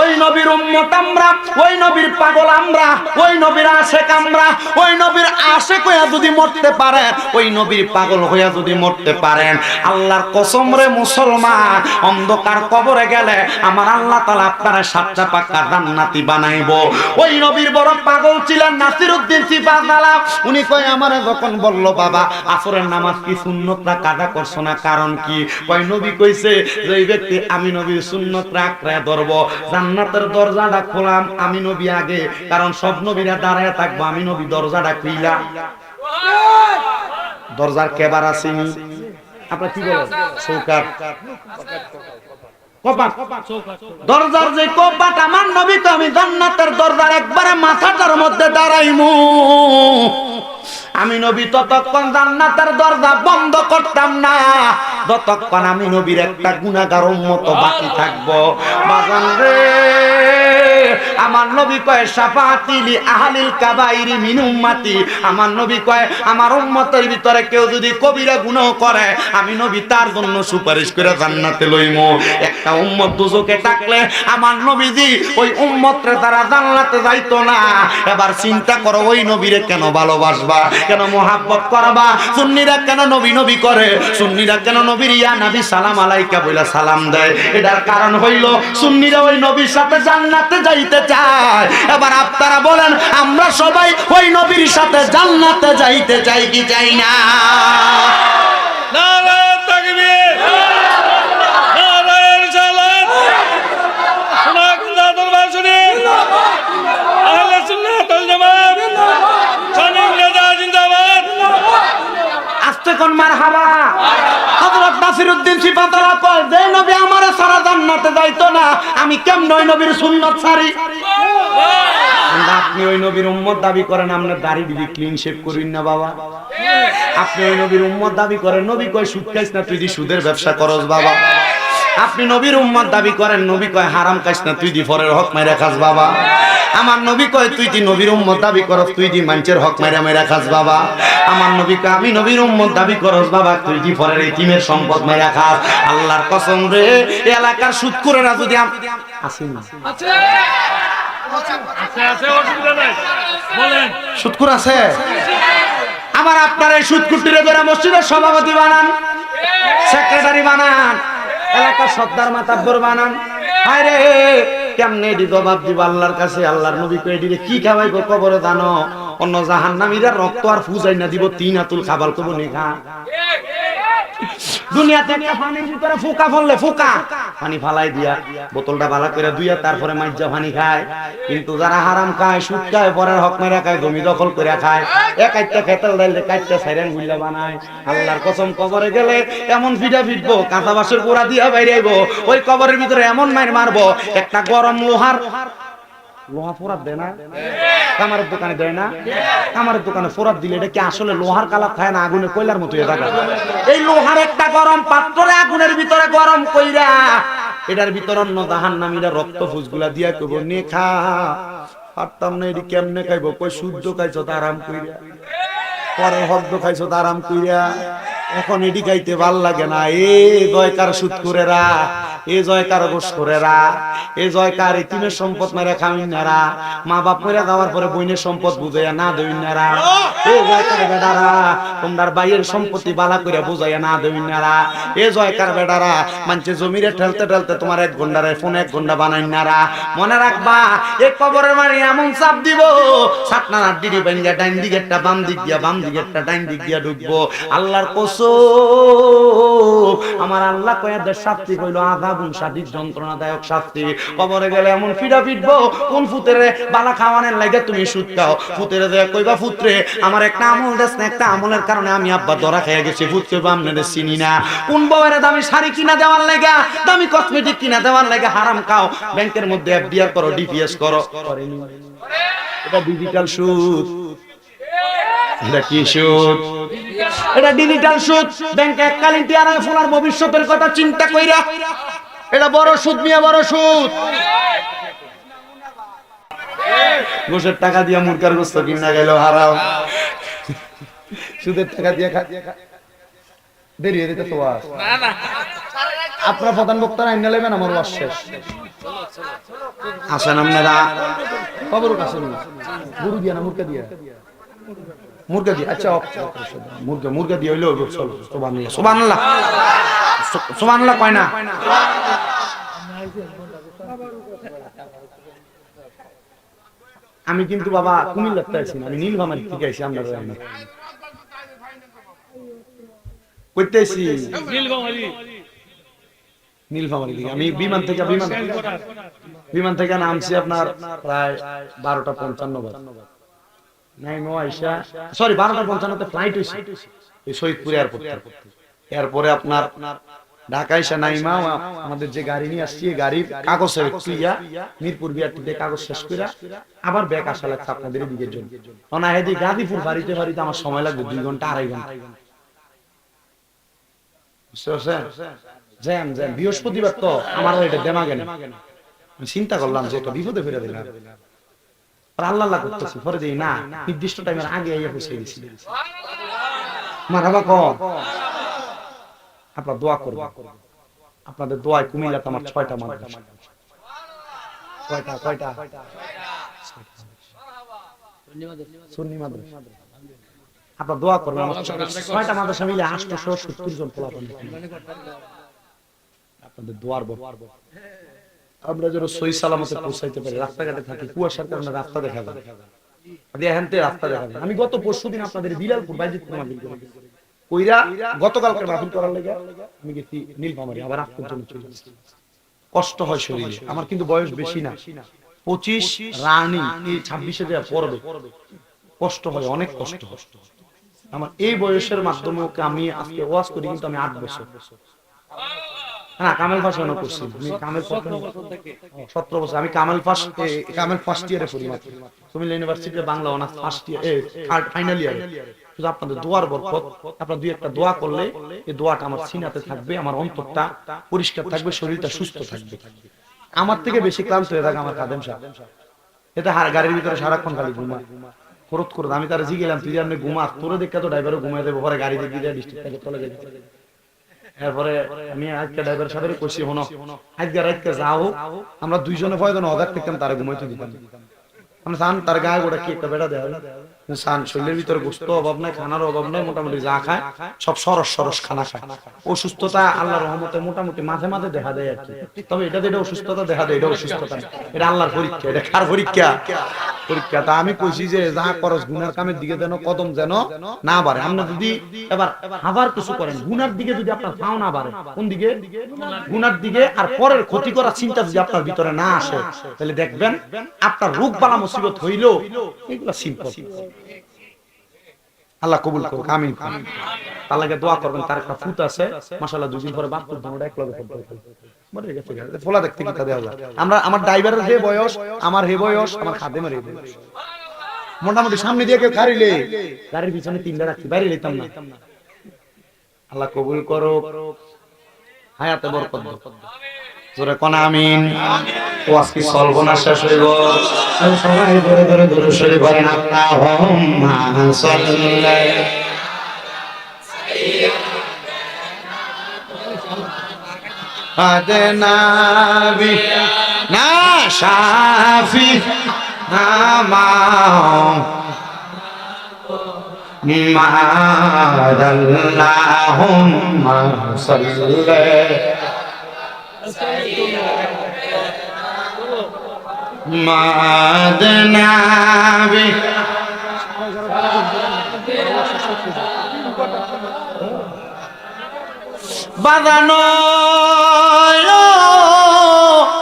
ওই নবীর উম্মত আমরা, ওই নবীর পাগল আমরা, ওই নবীর আশেক আমরা। ওই নবীর আশেক হইয়া যদি মরতে পারেন, ওই নবীর পাগল হইয়া যদি মরতে পারেন, আল্লাহর কসম রে মুসলমান, অন্ধকার কবরে গেলে আমার আল্লাহ তাআলা আপনারা সাতটা পাকা জান্নাতি বানাইবো। ওই নবীর বড় পাগল ছিলেন নাসিরউদ্দিন সিফাতওয়ালা। উনি কয় আমারে যখন বলল বাবা আসরের নামাজ কি সুন্নত না কাজা করছো না, কারণ কি? কয় নবী কইছে যে এই ব্যক্তি আমি নবীর সুন্নত রাখরে ধরবো, জান্নাতের দরজাটা খোলাম আমি নবী আগে, কারণ সব নবীরা দাঁড়ায় থাকবো, আমি নবী দরজাটা খুইলা। দরজার কেবার আছে আপনারা কি বলেন? চৌকাট, দরজার যে কপাট আমার নবী তো আমি জান্নাতের দরজার একবারে মাথাটার মধ্যে দাঁড়াইমু। আমি নবী ততক্ষণ জান্নাতের দরজা বন্ধ করতাম না যতক্ষণ আমি নবীর একটা গুনাহগার উম্মত বাকি থাকবো। বাজান রে, আমার নবী কয় শাফাআতি লি আহলিল কাবাইরি মিন উম্মতি। আমার নবী কয় আমার উম্মতের ভিতরে কেউ যদি কবিরা গুনাহ করে আমি নবী তার জন্য সুপারিশ করে জান্নাতে লইমু। একটা উম্মত দুজকে থাকলে আমার নবীজি ওই উম্মতরে তারা জান্নাতে যাইতো না। এবার চিন্তা করো ওই নবীরে কেন ভালোবাসবা, কেন মোহাব্বত করবা? সুন্নিরা কেন নবী নবী করে? সুন্নিরা কেন নবীর ইয়া নবী সালাম আলাইকা বইলা সালাম দেয়? এটার কারণ হইল সুন্নিরা ওই নবীর সাথে জান্নাতে যাইতে চায়। এবার আপনারা বলেন আমরা সবাই ওই নবীর সাথে জান্নাতে যাইতে চাই কি চাই না?
নারায়ে তাকবীর, নারায়ে রিসালাত, সুন্নাত দরবার শরীফ, আহলে সুন্নাত ওয়াল জামাত, সানিম রাজা জিন্দাবাদ।
আস্তে কোন মারহাবা। হযরত নাসিরউদ্দিন সিফাতওয়ালা কয় যে নবী আমারে সারা জান্নাতে যাইতো না, আমি কেমনে ওই নবীর সুন্নাত ছাড়ি? আপনি ওই নবীর উম্মত দাবি করেন, আপনার দাড়ি দিবি ক্লিন শেভ করিন না বাবা। আপনি ওই নবীর উম্মত দাবি করেন, নবী কয় সুদ খাইস না, তুই দি সুদের ব্যবসা করস বাবা। আপনি নবীর উম্মত দাবি করেন, নবী কয় হারাম খাইস না, তুই দি ফরের হক মাইরা খাস বাবা। আমার নবী কয় তুই দি নবীর উম্মত দাবি করস, তুই দি মানুষের হক মাইরা মাইরা খাস বাবা। আমার নবী কয় আমি নবীর উম্মত দাবি করস বাবা, তুই দি ফরের ইতিমের সম্পদ মাইরা খাস। আল্লাহর কসম রে, এলাকার সুদখোরেরা যদি আসেন না
আছে আছে অসুবিধা নাই, বলেন।
সুদখোর আছে? আমার আপনার এই সুদখোরটিরে ধরে মসজিদের সভাপতি বানান, সেক্রেটারি বানান, এলাকার সর্দার মাতাব্বর বানান। হায় রে, কেমনে এটি জবাব দিব আল্লাহর কাছে? আল্লাহর নবী কই দিলে কি খাওয়াইবো কবরে জানো? অন্য জাহান্নামীরা রক্ত আর ফুজাই না দিব, তিন আতুল খাবার কব নেখা। দুনিয়াতে একটা পানির ভিতরে ফুকা ফেললে, ফুকা পানি ফালাই দিয়া বোতলটা ভালো করে ধুইয়া তারপরে মাইজা পানি খায়। কিন্তু যারা হারাম খায়, সুদ খায়, পরের হক মেরা খায়, জমি দখল করে খায়, এক একটা খেতেল ডাইলে কাটটা সাইরেন গুইলা বানায়। আল্লাহর কসম কবরে গেলে এমন ফিডা ফিটবো, কাঁচা বাঁশের গোড়া দিয়া বাইরে আইবো, ওই কবরের ভিতরে এমন মাইর মারবো, একটা গরম লোহার লোহা ফোরাত দেয় না? কামারের দোকানে দেয় না? কামারের দোকানে ফোরাত দিলে এটা কি আসলে লোহার কালার খায় না আগুনে কয়লার মতো হয়ে থাকে? এই লোহার একটা গরম পাত্রে আগুনের ভিতরে গরম কইরা এটার ভিতর অন্য জাহান্নামীরা রক্ত ফুসগুলা দিয়া কইব নে খা। পারতাম না এটি কেমনে খাইব? কই শুদ্ধ খাইছো তা আরাম কইরা, পরে হক খাইছো তা আরাম কইরা, এখন এটি খাইতে ভাল লাগে না। এ দয়কার সুদখোরেরা এ জয়কার গোসরেরা, এ জয়কার ইতিমের সম্পদ মেরে খামিনারা, মা বাপ মেরে যাওয়ার পরে বইনের সম্পদ বুঝাইয়া না দেউনারা, এ জয়কার বেডারা তোমরার বাইয়ের সম্পত্তি বালা করে বুঝাইয়া না দেউনারা, এ জয়কার বেডারা মানছে জমিরে ঠেলতে ঠেলতে তোমার 1 ঘন্টার ফোন 1 ঘন্টা বানাইনারা। মনে রাখবা এই কবরের মানে এমন চাপ দিব সাতনার ডিডি বাইঙ্গা ডাইন দিকে একটা বাম দিক দিয়া, বাম দিকে একটা ডাইন দিক দিয়া ঢুকবো। আল্লাহর কসম আমার আল্লাহ কয়াদের শাস্তি কইলো আযাবুন শাদীদ, যন্ত্রণাদায়ক শাস্তি। কবরে গেলে এমন ফিডা পিটবো, কোন ফুতেরে বালা খাওয়ানোর লাগে তুমি সুদ খাও, ফুতেরে দেয়া কইবা ফুতরে আমার একটা আমল দেশ না, একটা আমলের কারণে আমি আব্বা ধরা খেয়ে গেছি, ফুত কইবা আপনাদের চিনি না। কোন বউয়ের দামি শাড়ি কিনা দেওয়ার লাগা, দামি কসমেটিক কিনা দেওয়ার লাগা হারাম খাও, ব্যাংকের মধ্যে এফডিআর করো, ডিপিএস করো, এটা ডিজিটাল সুদ। এটা কি সুদ? এটা ডিজিটাল সুদ। ব্যাংকে এককালীন টিয়ার ফোনার ভবিষ্যতের কথা চিন্তা কইরা এটা বড় সুদ, মিয়া বড় সুদ। ঘুষের টাকা দিয়া মুরগার গোস্ত কিনা গেল হারাও, সুদের টাকা দিয়া দেরি হয়ে যেতে তো আপনার প্রধান বক্তারা আইনা লেবেন, আমার ওয়াজ শেষ। আসেন আপনারা খবর কাছে গরু দিয়া না মুরগা দিয়া, মুরগা দিয়া, আচ্ছা মুরগা দিয়া হইলো চলো। সুবহানাল্লাহ সুবহানাল্লাহ সুবহানাল্লাহ কয় না। আমি কিন্তু বাবা কুমিল্লাতে আছি না, আমি নীলফামারী থেকে আইছি। আমরা কইতে আইছি নীলফামারী থেকে। আমি বিমান থেকে নামছি আপনার প্রায় 12:55 নাইমো আইসা, সরি 12:55 ফ্লাইট হইছে এই শহীদপুর এয়ারপোর্ট। এরপরে আপনার ঢাকা এসে নাইমা আমাদের যে গাড়ি নিয়ে আসছি, গাড়ির কাগজ তুইয়া মিরপুর বিআরটিতে কাগজ শেষ করে আবার ব্যাক আসা লাগছে আপনাদের দিকের জন্য। অনাহেদি গাজীপুর বাড়িতে আমার সময় লাগবে 2 ঘন্টা 2.5 ঘন্টা। বুঝতে পারছেন? জ্যাম বৃহস্পতিবার তো আমার এটা দেমাগে না, আমি চিন্তা করলাম যে এটা বিপদে ফেলে দিলাম, আর আল্লাহ আল্লাহ করতেছি, পরে দিই না নির্দিষ্ট টাইমের আগে আইয়া পৌঁছে গেছি। মারহাবা কম, আপনারা দোয়া করবেন, আপনাদের দোয়ায় কুমিল্লাতে আমার 6টা মাদ্রাসা। কয়টা সুন্নি মাদ্রাসা। আপনারা দোয়া করবেন, আমার 6টা মাদ্রাসা মিলে 870 জন পোলাপান। আপনাদের দোয়ার বরকত আমরা যেন সহি সালামতে পৌঁছাইতে পারি। রাস্তাঘাটে থাকি, কুয়াশার কারণে রাস্তা দেখা যায় না, রাস্তা দেখা যায়। আমি গত পরশুদিন আপনাদের বিলালপুর বাইজিদপুর মাহফিল করেছি, কইরা গতকালকে মাহফিল করার লাগি আমি গেছি নীলফামারী, আবার আজকের জন্য চলে যাচ্ছি। কষ্ট হয় শরীরে, আমার কিন্তু বয়স বেশি না, 25 রানিং, এই 26-এ যা পড়বে, কষ্ট হয়, অনেক কষ্ট হয় আমার। এই বয়সের মাধ্যমে ওকে আমি আজকে ওয়াজ করি, কিন্তু আমি 8 বছর না কামেল পাস করছি। আমি কামেল 17 বছর, আমি কামেল ফার্স্ট ইয়ারে পড়ি মাত্র, কুমিল্লা ইউনিভার্সিটিতে Bangla honours first year final ইয়ারে। শুধু আপনাদের দোয়ার বরকত, আপনারা 2-1টা দোয়া করলে এই দোয়াটা আমার সিনাতে থাকবে, আমার অন্তরটা পরিষ্কার থাকবে, শরীরটা সুস্থ থাকবে। আমার থেকে বেশি ক্লান্ত হয়ে থাকে আমার খাদেম সাহেব, এটা গাড়ির ভিতরে সারাক্ষণ খালি ঘুমায় খরচ করে। আমি তারা জিগেলাম তুই আপনি ঘুমা, তোরে দেখে তো ড্রাইভারও ঘুমাই দেবো, পরে গাড়ি দেখি ডিস্ট্রিক্ট থেকে চলে যাবে। এরপরে আমি আজকে ড্রাইভার সাথে কইছি, হনো আজকে রাতকে যাও, আমরা 2 জনে প্রয়োজন অর্ডার করতাম, তারে ঘুমাইতে দিতাম। আমরা সান তার গায়ে গোটা কি একটা বেড়া দেয়, সান শরীরের ভিতরে গোস্ত অভাব নাই, খানার অভাব নাই, মোটামুটি যা খায় সব সরস খানা খায়। অসুস্থতা আল্লাহর রহমতে মোটামুটি মাঝে মাঝে দেখা দেয় আর কি, তবে এটা অসুস্থতা দেখা দেয়, এটা অসুস্থতা না, এটা আল্লাহর পরীক্ষা, এটা কার পরীক্ষা? তা আমি কইছি যে যা করস গুনার কামের দিকে যেন কদম যেন না বাড়ে। আমরা যদি এবার আবার কিছু করেন গুনার দিকে, যদি আপনার পাও না বাড়ে, কোন দিকে? গুনার দিকে। আর পরের ক্ষতি করার চিন্তা যদি আপনার ভিতরে না আসে, তাহলে দেখবেন আপনার রোগ বালা মুসিবত হইলো এগুলা সিম্পল। আল্লাহ কবুল করুক, আমিন। আল্লাহকে দোয়া করবেন, তার একটা ফুট আছে মাশাআল্লাহ, 2 দিন পরে বাপ তো ওটা এক লগে মরে গেছে, ফোলা দেখতে কি তা দেওয়া যায়। আমরা আমার ড্রাইভারের যে বয়স, আমার হে বয়স, আমার খাদেমের এই বয়স, মোটামুটি সামনে দিয়ে কেউ গাড়িলে গাড়ির পিছনে 3টা রাখছি, বাইরে নিতাম না। আল্লাহ কবুল করুক, হায়াতে বরকত দাও, জোরে কোন আমিন। ওয়াজ কি চলবো না শেষ হইব? সবাই ধরে ধরে ধরে শরীফ পড়েন, আল্লাহুম্মা সাল্লি আদনাবি না শাফি নামাও মাদাল্লাহুম্মা সাল্লি মাদনাবি বাজানো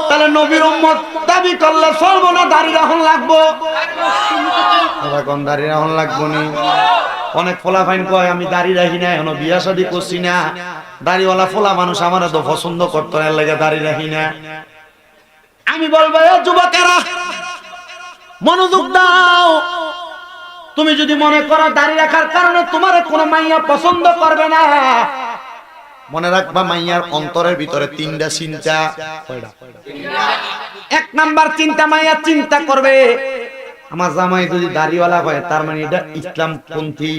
তাহলে নবীর উম্মত দাবি করলে চলবো না, দাড়ি রাখুন লাগবো, এখন দাড়ি রাখুন লাগবো নি। অনেক ফোলা ফাইন কয় আমি দাড়ি রাখি না, এখন বিয়া শাদী করছি না, দাড়িওয়ালা ফোলা মানুষ আমার তো পছন্দ করতো না, লাগে দাড়ি রাখি না। আমি বলবো যুবকেরা মনোযোগ দাও, তুমি যদি মনে করো দাড়ি রাখার কারণে তোমার কোনো মাইয়া পছন্দ করবে না, মনে রাখবা মাইয়ার অন্তরের ভিতরে তিনটা চিন্তা। এক নাম্বার চিন্তা, মাইয়া চিন্তা করবে আমার জামাই যদি দাড়িওয়ালা হয় তার মানে এটা ইসলাম পন্থী,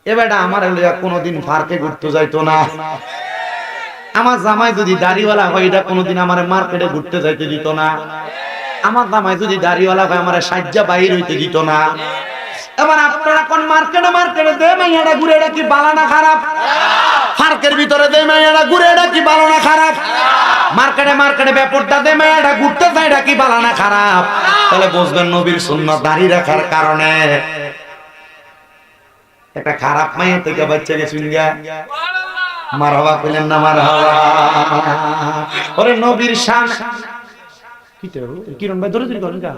এবার আমার কোনোদিন পার্কে ঘুরতে যাইতো না। আমার জামাই যদি দাড়িওয়ালা হয় এটা কোনোদিন আমার মার্কেটে ঘুরতে যাইতে দিত না। আমার জামাই যদি দাড়িওয়ালা হয় আমার সাজ্জা বাহির হইতে দিত না। এবার আপনারা কোন মার্কেটে মার্কেটে দে মাইয়াটা ঘুরে, এটা কি ভালো না খারাপ? পার্কের ভিতরে দে মাইয়াটা ঘুরে, এটা কি ভালো না খারাপ? মার্কেটে মার্কেটে ব্যাপারটা দে মাইয়াটা ঘুরতে যায়, এটা কি ভালো না খারাপ? তাহলে বুঝবেন নবীর সুন্নাত দাড়ি রাখার কারণে একটা খারাপ মাইয়া থেকে বাচ্চা গেছে মারহাবা পেলেন না? মারহাবা। ওরে নবীর শান কি তো কিরণ ভাই ধরে ধরে করেন কা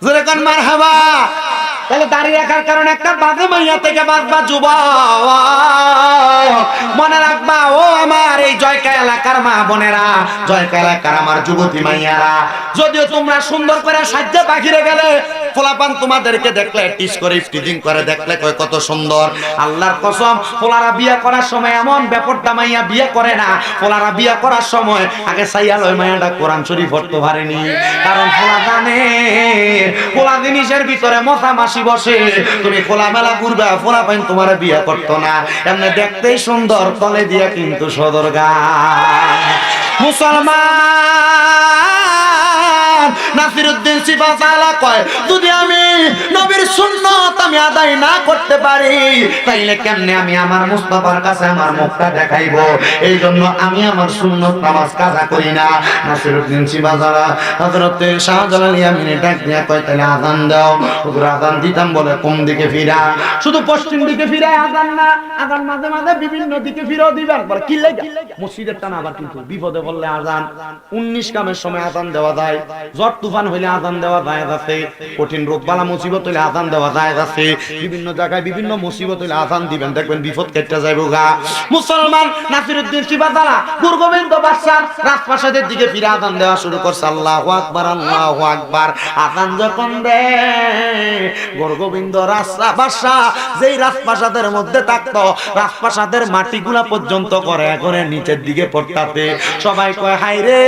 যেরকম মারহাবা। তাহলে দাঁড়িয়ে রাখার কারণে একটা বাজে মাইয়া থেকে বাঁচবা যুবক, মনে রাখবা ও আমার এই জয়কা এলাকার মা বোনেরা, জয়কা এলাকার আমার যুবতী মাইয়ারা, যদিও তোমরা সুন্দর করে সাজ্জা বাহিরে গেলে ফোলাপান তোমাদেরকে দেখলে টিস করে টিজিং করে দেখলে কয় কত সুন্দর। আল্লাহর কসম ফোলারা বিয়ে করার সময় এমন ব্যাপারটা মাইয়া বিয়ে করে না, ফোলারা বিয়ে করার সময় আগে সাইয়াল ওই মাইয়াটা কোরআন শরীফ পড়তে পারেনি, কারণ ফোলা জানে ফোলা জিনিসের ভিতরে মশা মাসি বসে, তুমি খোলা মেলা ঘুরবা ফোলা পাইন তোমার বিয়ে করতো না। এমনি দেখতেই সুন্দর, তলে দিয়া কিন্তু সদরগা। মুসলমান নাসিরউদ্দিন সিপাহসালা কয় যদি আমি নবীর সুন্নাত আমি আদায় না করতে পারি তাইলে কেমনে আমি আমার মুস্তাফার কাছে আমার মুখটা দেখাইবো? এই জন্য আমি আমার সুন্নাত নামাজ কাজা করি না। নাসিরউদ্দিন সিপাহসালা হযরত শাহজালাল ইয়ামিনী ডাক দিয়া কয় তাহলে আযান দাও। হুজুর আযান দিতাম বলে কোন দিকে ফিরা? শুধু পশ্চিম দিকে ফিরায় আযান না, আযান মাঝে মাঝে বিভিন্ন দিকে ফিরাও দিবেন। বলে কি লাগা মসজিদের টানা আবার কিন্তু বিপদে পড়লে আযান 19 কামের সময় আযান দেওয়া যায়, ঝড় তুফান হইলে আযান দেওয়া যায় আছে, কঠিন রোগ বালা মুসিবত হইলে আযান দেওয়া যায় আছে, বিভিন্ন জায়গায় বিভিন্ন মুসিবত হইলে আযান দিবেন, দেখবেন বিপদ কেটে যাইবো গা। মুসলমান নাসিরউদ্দিন সিপাহসালা গুরগোবিন্দ বাদশার রাজপ্রাসাদের দিকে ফিরে আযান দেওয়া শুরু করছে। আল্লাহু আকবার, আল্লাহু আকবার। আযান যখন দেয় গুরগোবিন্দ বাদশা যেই রাজপ্রাসাদের মধ্যে থাকতো, রাজপ্রাসাদের মাটিগুলা পর্যন্ত করে এখন নিচের দিকে পড়তাছে। সবাই কয় হায় রে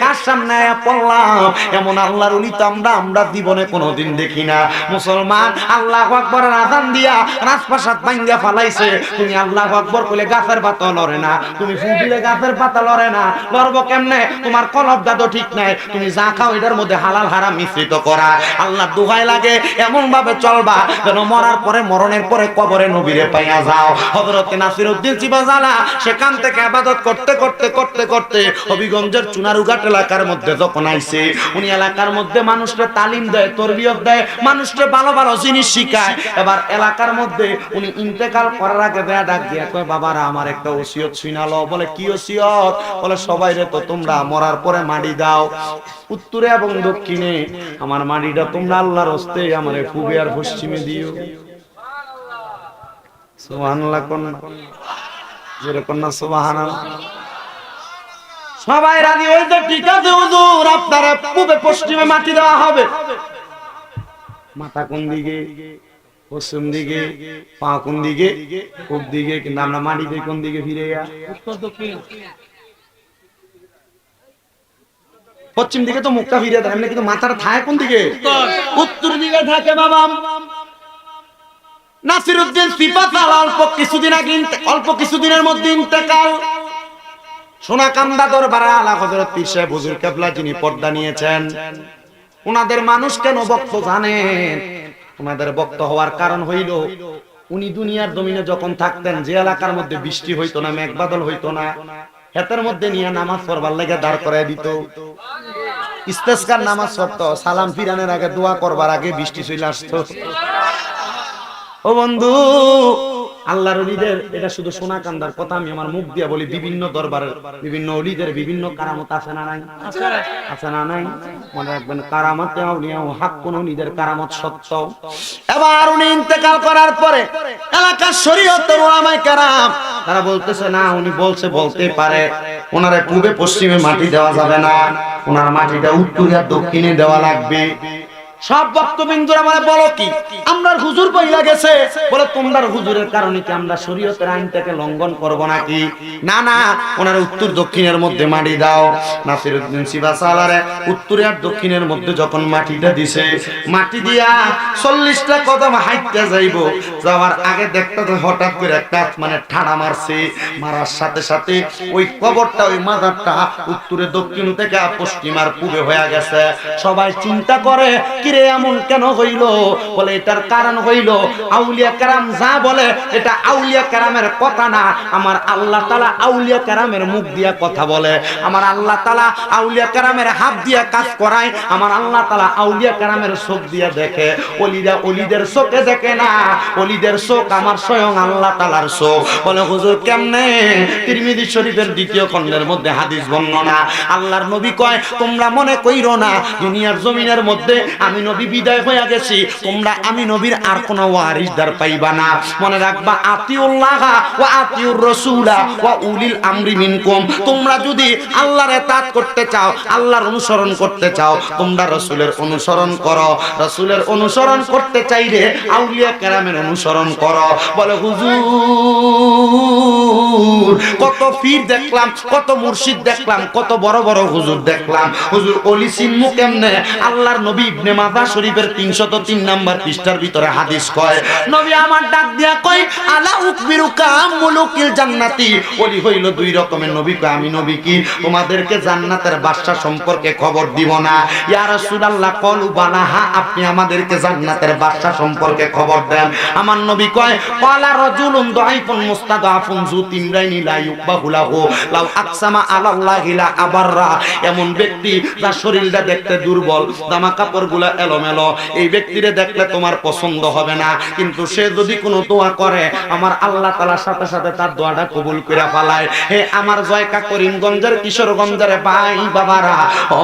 কার সামনে আয়া পড়লাম, এমন আল্লাহর ওলি তো আমরা জীবনে কোনোদিন দেখি না। মুসলমান আল্লাহু আকবারের আযান দিয়া রাজপ্রাসাদ ভাঙ্গা ফালাইছে। তুমি আল্লাহু আকবার কইলে গাছের পাতা লড়ে না, তুমি ফু দিলে গাছের পাতা লড়ে না, লড়বো কেমনে? তোমার কলব দাদো ঠিক নাই, তুমি যা খাও এটার মধ্যে হালাল হারাম মিশ্রিত করা। আল্লাহ দোহাই লাগে এমন ভাবে চলবা যেন মরার পরে মরণের পরে কবরে নবীরে পাইয়া যাও। হযরত নাসিরউদ্দিন সিপাহসালা সেখান থেকে ইবাদত করতে করতে করতে করতে হবিগঞ্জের চুনারুঘাট এলাকার মধ্যে যখন আইছে, উনি এলাকার মধ্যে মানুষকে তালিম দেয়, তরবিয়ত দেয়, মানুষকে ভালো ভালো জিনিস শিখায়। এবার এলাকার মধ্যে উনি ইন্তেকাল করার আগে দেয়া ডাক দিয়া কয় বাবারা আমার একটা ওসিয়ত শুনালো। বলে কি ওসিয়ত? বলে সবাইরে তো তোমরা মরার পরে মাটি দাও, উত্তরে এবং দক্ষিণে আমার মাটিটা তোমরা আল্লাহর হস্তে আমারে পূবে আর পশ্চিমে দিও। সুবহানাল্লাহ কোন যেরকম না সুবহানাল্লাহ। সবাই রাজি হইতে ঠিক আছে হুজুর আপনারা পূবে পশ্চিমে মাটি দেওয়া হবে। মাথা কোন দিকে? পশ্চিম দিকে। পা কোন দিকে? পূব দিকে। কিন্তু আমরা মাটি দিয়ে কোন দিকে ফিরে গা? উত্তর দক্ষিণ। পশ্চিম দিকে তো মুখটা ফিরে দেয়, কিন্তু মাথাটা থাকে কোন দিকে? উত্তর দিকে থাকে বাবা। নাসিরউদ্দিন সিপাতাল অল্প কিছুদিনের মধ্যে ইন্তেকাল। সোনাকান্দা দরবারে আলা হযরত পীর সাহেব হুজুর কেবলা যিনি পর্দা নিয়েছেন, ওনাদের মানুষ কেন ভক্ত জানেন? ওনাদের ভক্ত হওয়ার কারণ হইল উনি দুনিয়ার জমিনে যখন থাকতেন, যে এলাকার মধ্যে বৃষ্টি হইতো না, মেঘ বাদল হইতো না, হেতের মধ্যে নিয়ে নামাজ পড়বার লেগে দাঁড় করায় দিত। ইস্তেসকার নামাজ পড়তো, সালাম ফিরানের আগে দোয়া করবার আগে বৃষ্টি চলে আসতো। ও বন্ধু, আল্লাহর ওলিদের, এটা শুধু সোনাকান্দার কথা আমি আমার মুখ দিয়ে বলি, বিভিন্ন দরবারের বিভিন্ন ওলিদের বিভিন্ন কারামত আছে না নাই? আছে না নাই? মনে রাখবেন, কারামতে আউলিয়া ও হাক্কুন, ওলিদের কারামত সত্য। এবার উনি ইন্তেকাল করার পরে এলাকার শরীয়তের উলামায়ে কেরাম তারা বলতেছে না, উনি বলতে পারে ওনারে পূবে পশ্চিমে মাটি দেওয়া যাবে না, ওনার মাটিটা উত্তরে আর দক্ষিণে দেওয়া লাগবে। সব ভক্তবিন্দুরা মানে বলো কি, আমরা হুজুর বইলা গেছে, বলে তোমরা হুজুরের কারণে কি আমরা শরীয়তের আইনটাকে লঙ্ঘন করব নাকি? না না, ওনার উত্তর দক্ষিণের মধ্যে মাটি দাও। নাসিরউদ্দিন সিপাসালারে উত্তরে আর দক্ষিণের মধ্যে যখন মাটিটা দিছে, মাটি দিয়া 40টা কদম হাইটতে যাইবো, যাওয়ার আগে দেখতে তো হঠাৎ করে একটা মানে ঠাড়া মারছে, মারার সাথে সাথে ওই কবরটা, ওই মাজারটা উত্তরে দক্ষিণ থেকে পশ্চিম আর পূবে হয়ে গেছে। সবাই চিন্তা করে কিরে এমন কেন হইল? বলে এটার কারণ হইল আউলিয়া কেরাম যা বলে এটা আউলিয়া কেরামের কথা না, আমার আল্লাহ তাআলা আউলিয়া কেরামের মুখ দিয়া কথা বলে, আমার আল্লাহ তাআলা আউলিয়া কেরামের হাত দিয়া কাজ করায়, আমার আল্লাহ তাআলা আউলিয়া কেরামের চোখ দিয়া দেখে। ওলিরা ওলিদের চোখে দেখে না, ওলিদের চোখ আমার স্বয়ং আল্লাহ তাআলার চোখ। বলে হুজুর কেমনে? তিরমিজি শরীফের 2য় খণ্ডের মধ্যে হাদিস বর্ণনা, আল্লাহর নবী কয় তোমরা মনে কইরো না দুনিয়ার জমিনের মধ্যে আমি নবী বিদায় হয়ে গেছি, তোমরা আমি নবীর আর কোন ওয়ারিসদার পাইবা না। মনে রাখবা, আতিউল্লাহ ওয়া আতিউর রাসূলা ওয়া উলিল আমরি মিনকুম। তোমরা যদি আল্লাহর ইতাআত করতে চাও, আল্লাহর অনুসরণ করতে চাও, তোমরা রাসূলের অনুসরণ করো। রাসূলের অনুসরণ করতে চাইলে আউলিয়া কেরামের অনুসরণ করো। বলে হুজুর কত পীর দেখলাম, কত মুর্শিদ দেখলাম, কত বড় বড় হুজুর দেখলাম, হুজুর ওলি চিনমু কেমনে? আল্লাহর নবী ইবনে মাজাহ শরীফের 303 নাম্বার পৃষ্ঠার ভিতরে হাদিস কয়, নবী আমার ডাক দিয়া কয় আলা উকবিরুকা মুলুকিল জান্নাতি। ওলি হইল 2 রকমের, নবী কয় আমি নবী কি তোমাদেরকে জান্নাতের বাদশা সম্পর্কে খবর দিব না? ইয়া রাসূলুল্লাহ ক্বালু বালা, হ্যাঁ আপনি আমাদেরকে জান্নাতের বাদশা সম্পর্কে খবর দেন। আমার নবী কয় ক্বালা রাজুলুন দাঈফুন মুস্তাদাফুন যু তিমরাইনি লা ইউকবাহু লাহু লাউ আকসামা আলাল্লাহি লা আবাররা। এমন ব্যক্তি যার শরীরটা দেখতে দুর্বল, জামা কাপড়গুলো এলোমেলো, এই ব্যক্তিরে দেখলে তোমার পছন্দ হবে না, কিন্তু সে যদি কোনো দোয়া করে আমার আল্লাহ তাআলার সাথে সাথে তার দোয়াটা কবুল করে ফেলায়। হে আমার জয়কা করিমগঞ্জের কিশোরগঞ্জের ভাই বাবারা, ও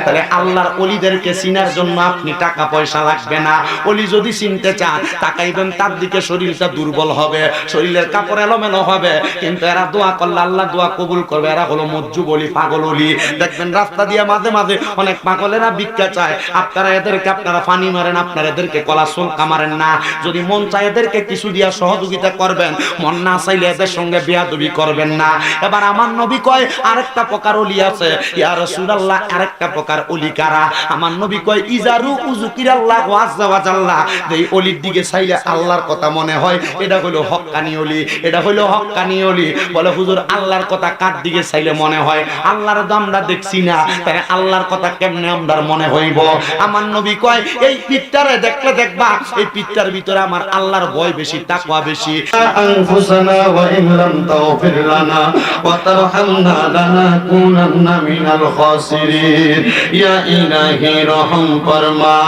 তাহলে আল্লাহর ওলিদেরকে চিনার জন্য আপনি টাকা পয়সা লাগবে না। ওলি যদি চিনতে চান তাকাইবেন তার দিকে, শরীরটা দুর্বল হবে, শরীরের কাপড় এলোমেলো হবে, কিন্তু এরা দোয়া করলে আল্লাহ দোয়া কবুল করবে। এরা হলো মজ্জু বলি, পাগল ওলি। দেখবেন রাস্তা দিয়ে মাঝে মাঝে অনেক পাগলেরা ভিক্ষা চায়, আপনারা এদেরকে আপনারা পানি মারেন, আপনারা এদেরকে কলা সুলকা মারেন না। যদি মন চায় এদেরকে কিছু দিয়া সহযোগিতা করবেন, মন না চাইলে এদের সঙ্গে বেয়াদবি করবেন না। এবার আমার নবী কয় আরেকটা প্রকার ওলি আছে। ইয়া রাসূলুল্লাহ, আরেকটা প্রকার ওলি কারা? আমার নবী কয় ইজারু উযকিরাল্লাহু আযজা ওয়া জাল্লা, এই ওলির দিকে চাইলে আল্লাহর কথা মনে হয়, এটা হলো হক্কানি ওলি, এটা হলো হক্কানি ওলি। বলে হুজুর আল্লাহর কথা কার দিকে চাইলে মনে হয়? আল্লাহর তো আমরা দেখছি না, তাই আল্লাহর কথা কেমনে আমরার মনে হইব? আমার নবী কয় এই পিঠটারে দেখলে দেখবা এই পিঠটার ভিতরে আমার আল্লাহর ভয় বেশি, তাকওয়া বেশি। আনফুসানা ওয়া ইন লাম তাগফির লানা ওয়া তারহামনা লানাকুনান্না মিনাল খাসিরিন। ইয়া ইলাহি রহম ফরমা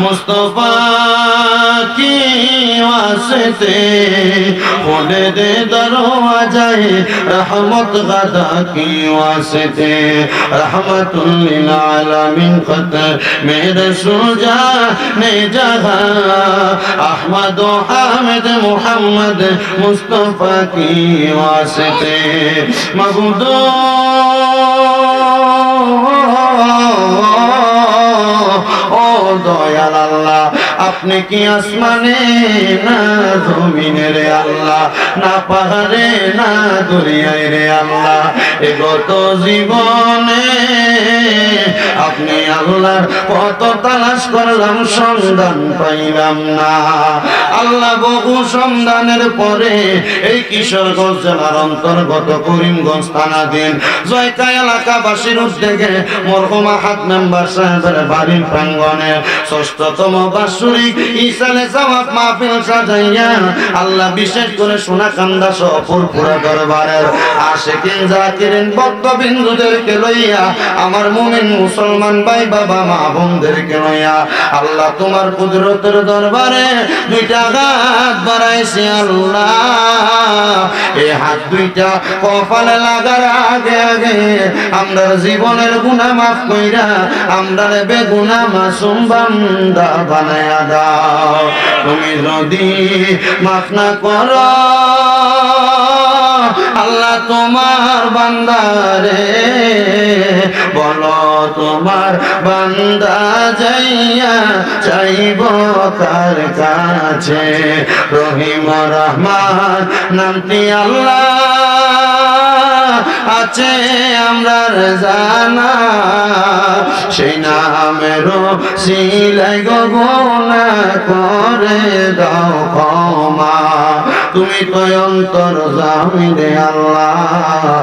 মুস্তাফা কি ওয়াসিতে, খুলে দে দরওয়াজায়ে রহমত গাদা কি ওয়াসিতে, রহমাতুল লিল আলামিন খতর মেরে সুজা নে জাহা, আহমদ ও হামিদ মুহাম্মদ মুস্তাফা কি ওয়াসিতে। মাবুদ ও ও দয়াল আল্লাহ, আপনি কি আসমানে না জমিনে রে আল্লাহ, না পাহাড়ে না দরিয়ায় রে আল্লাহ, এ গত জীবনে আপনি আল্লাহ কত তালাশ করলাম, সন্ধান পাইলাম না। আল্লাহ বহু সন্ধানের পরে এই কিশোরগঞ্জ জেলার অন্তর্গত করিমগঞ্জ থানাধীন জয়কা এলাকাবাসীর উদ্যোগে মরহুম আহাদ মেম্বার সাহেবের বাড়ির প্রাঙ্গণে ষষ্ঠতম বাৎসরিক ইসালে জামাত মাহফিল সাজাইয়া আল্লাহ বিশেষ করে সোনাকান্দা সহ ফুরফুরা দরবারের আশিকিন জাকিরিন ভক্তবিন্দুদেরকে লইয়া, আমার মুমিন মুসলমান ভাই বাবা মা বোনদেরকে লইয়া আল্লাহ তোমার কুদরতের দরবারে দুইটা হাত বাড়াইছি আল্লাহ। এই হাত দুইটা কপালে লাগার আগে আগে আমরা জীবনের গুনাহ মাফ কইরা আমরা বেগুনা মাসুম বান্দা বানায়া দাও। তুমি যদি মাফ না করো আল্লাহ তোমার বান্দারে বলো তোমার বান্দা যাইয়া চাইব কার কাছে, রহিম রহমান নামটি আল্লাহ আছে আমরার জানা, সেই নামেরও সিলাই গগনা করে দাও ক্ষমা, তুমি তো অন্তর জামিনে আল্লাহ।